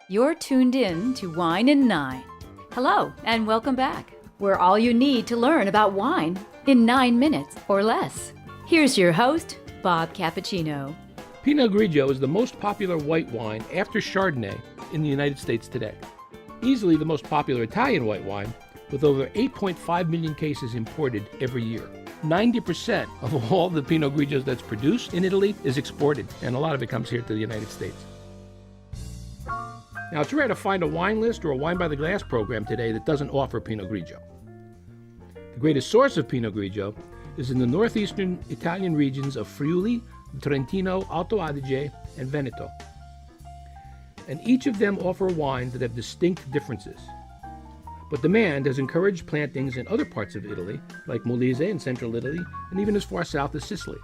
You're tuned in to Wine in 9. Hello, and welcome back. We're all you need to learn about wine in 9 minutes or less. Here's your host, Bob Cappuccino. Pinot Grigio is the most popular white wine after Chardonnay in the United States today. Easily the most popular Italian white wine, with over 8.5 million cases imported every year. 90% of all the Pinot Grigios that's produced in Italy is exported, and a lot of it comes here to the United States. Now, it's rare to find a wine list or a wine by the glass program today that doesn't offer Pinot Grigio. The greatest source of Pinot Grigio is in the northeastern Italian regions of Friuli, Trentino, Alto Adige, and Veneto. And each of them offer wines that have distinct differences. But demand has encouraged plantings in other parts of Italy, like Molise in central Italy, and even as far south as Sicily.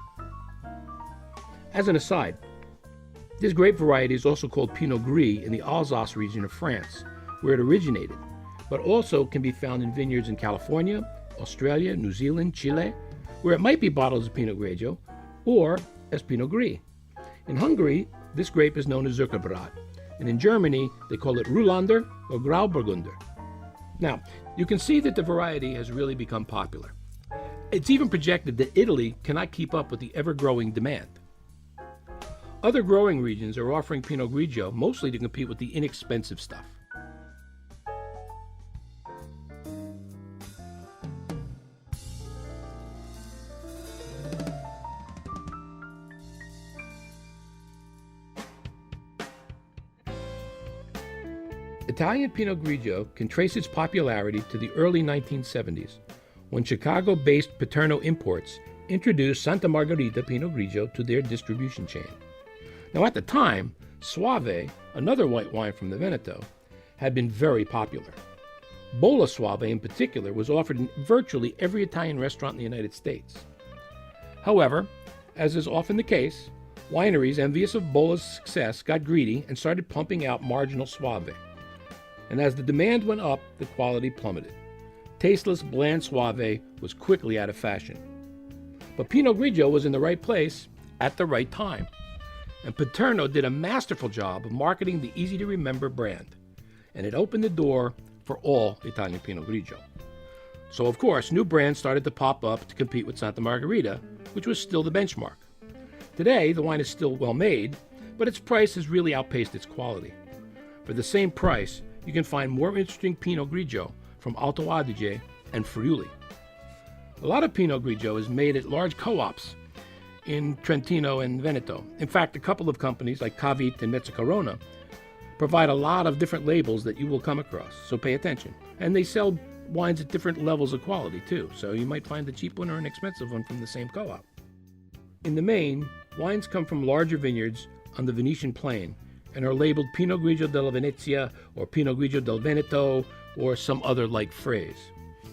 As an aside, this grape variety is also called Pinot Gris in the Alsace region of France, where it originated, but also can be found in vineyards in California, Australia, New Zealand, Chile, where it might be bottled as Pinot Grigio or as Pinot Gris. In Hungary, this grape is known as Zuckerbrot, and in Germany, they call it Ruhlander or Grauburgunder. Now, you can see that the variety has really become popular. It's even projected that Italy cannot keep up with the ever-growing demand. Other growing regions are offering Pinot Grigio mostly to compete with the inexpensive stuff. Italian Pinot Grigio can trace its popularity to the early 1970s, when Chicago-based Paterno Imports introduced Santa Margherita Pinot Grigio to their distribution chain. Now, at the time, Soave, another white wine from the Veneto, had been very popular. Bolla Soave, in particular, was offered in virtually every Italian restaurant in the United States. However, as is often the case, wineries envious of Bolla's success got greedy and started pumping out marginal Soave. And as the demand went up, the quality plummeted. Tasteless, bland Soave was quickly out of fashion. But Pinot Grigio was in the right place at the right time. And Paterno did a masterful job of marketing the easy-to-remember brand, and it opened the door for all Italian Pinot Grigio. So, of course, new brands started to pop up to compete with Santa Margherita, which was still the benchmark. Today, the wine is still well made, but its price has really outpaced its quality. For the same price, you can find more interesting Pinot Grigio from Alto Adige and Friuli. A lot of Pinot Grigio is made at large co-ops in Trentino and Veneto. In fact, a couple of companies like Cavit and Mezzacarona provide a lot of different labels that you will come across, so pay attention. And they sell wines at different levels of quality too, so you might find a cheap one or an expensive one from the same co-op. In the main, wines come from larger vineyards on the Venetian plain and are labeled Pinot Grigio della Venezia or Pinot Grigio del Veneto or some other like phrase.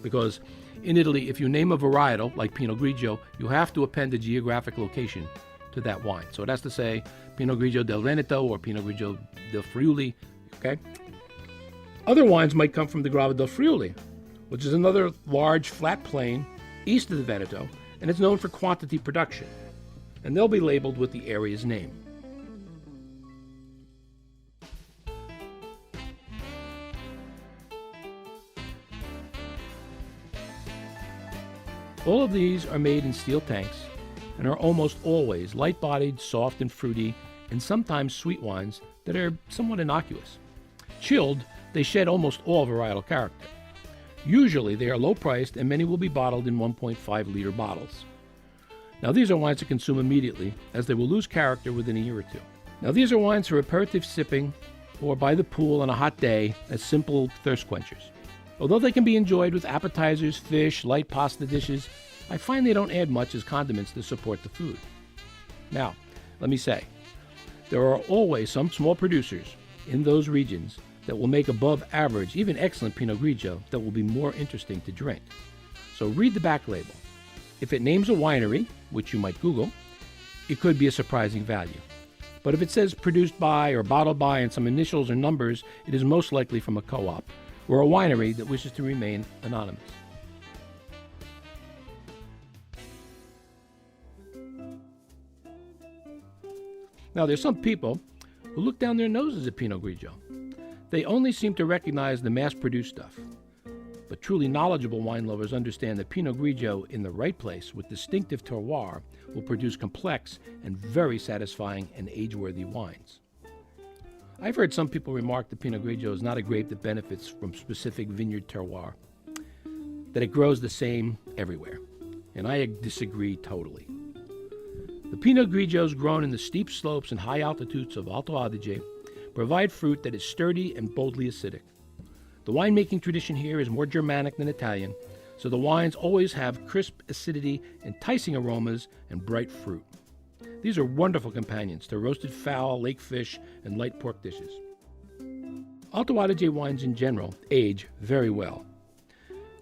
Because in Italy, if you name a varietal, like Pinot Grigio, you have to append a geographic location to that wine. So it has to say Pinot Grigio del Veneto or Pinot Grigio del Friuli, okay? Other wines might come from the Grava del Friuli, which is another large, flat plain east of the Veneto, and it's known for quantity production. And they'll be labeled with the area's name. All of these are made in steel tanks and are almost always light-bodied, soft and fruity, and sometimes sweet wines that are somewhat innocuous. Chilled, they shed almost all varietal character. Usually they are low-priced and many will be bottled in 1.5-liter bottles. Now these are wines to consume immediately, as they will lose character within a year or two. Now these are wines for aperitif sipping or by the pool on a hot day as simple thirst quenchers. Although they can be enjoyed with appetizers, fish, light pasta dishes, I find they don't add much as condiments to support the food. Now, let me say, there are always some small producers in those regions that will make above average, even excellent Pinot Grigio that will be more interesting to drink. So read the back label. If it names a winery, which you might Google, it could be a surprising value. But if it says produced by or bottled by and some initials or numbers, it is most likely from a co-op or a winery that wishes to remain anonymous. Now, there's some people who look down their noses at Pinot Grigio. They only seem to recognize the mass-produced stuff. But truly knowledgeable wine lovers understand that Pinot Grigio in the right place with distinctive terroir will produce complex and very satisfying and age-worthy wines. I've heard some people remark that Pinot Grigio is not a grape that benefits from specific vineyard terroir, that it grows the same everywhere. And I disagree totally. The Pinot Grigios grown in the steep slopes and high altitudes of Alto Adige provide fruit that is sturdy and boldly acidic. The winemaking tradition here is more Germanic than Italian, so the wines always have crisp acidity, enticing aromas, and bright fruit. These are wonderful companions to roasted fowl, lake fish, and light pork dishes. Alto Adige wines in general age very well.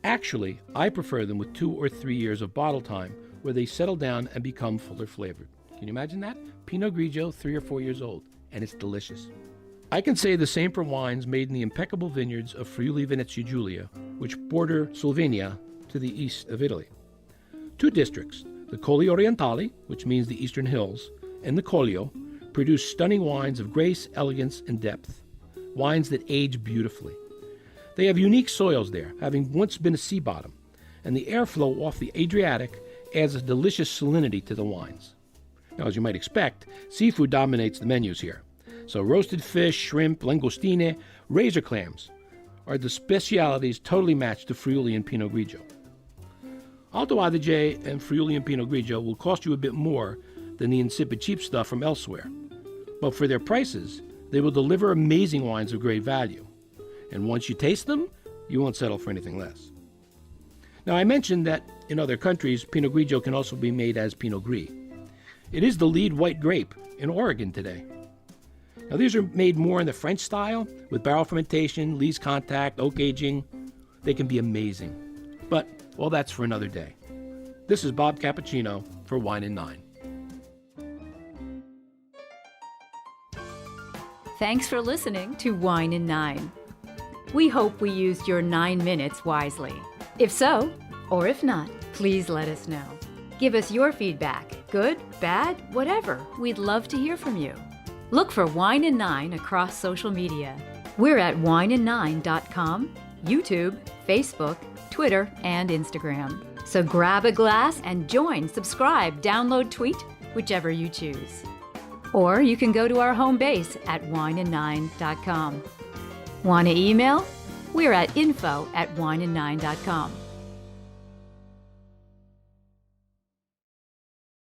Actually, I prefer them with 2 or 3 years of bottle time where they settle down and become fuller flavored. Can you imagine that? Pinot Grigio, 3 or 4 years old, and it's delicious. I can say the same for wines made in the impeccable vineyards of Friuli Venezia Giulia, which border Slovenia to the east of Italy. 2 districts, the Colli Orientali, which means the Eastern Hills, and the Collio, produce stunning wines of grace, elegance, and depth, wines that age beautifully. They have unique soils there, having once been a sea bottom, and the airflow off the Adriatic adds a delicious salinity to the wines. Now, as you might expect, seafood dominates the menus here. So roasted fish, shrimp, langoustine, razor clams are the specialities totally matched to Friuli and Pinot Grigio. Alto Adige and Friuli and Pinot Grigio will cost you a bit more than the insipid cheap stuff from elsewhere. But for their prices, they will deliver amazing wines of great value. And once you taste them, you won't settle for anything less. Now, I mentioned that in other countries, Pinot Grigio can also be made as Pinot Gris. It is the lead white grape in Oregon today. Now, these are made more in the French style, with barrel fermentation, lees contact, oak aging. They can be amazing. But, well, that's for another day. This is Bob Cappuccino for Wine and Nine. Thanks for listening to Wine and Nine. We hope we used your 9 minutes wisely. If so, or if not, please let us know. Give us your feedback, good, bad, whatever. We'd love to hear from you. Look for Wine and Nine across social media. We're at wineand9.com, YouTube, Facebook, Twitter, and Instagram. So grab a glass and join, subscribe, download, tweet, whichever you choose. Or you can go to our home base at wineand9.com. Want to email? We're at info@wineand9.com.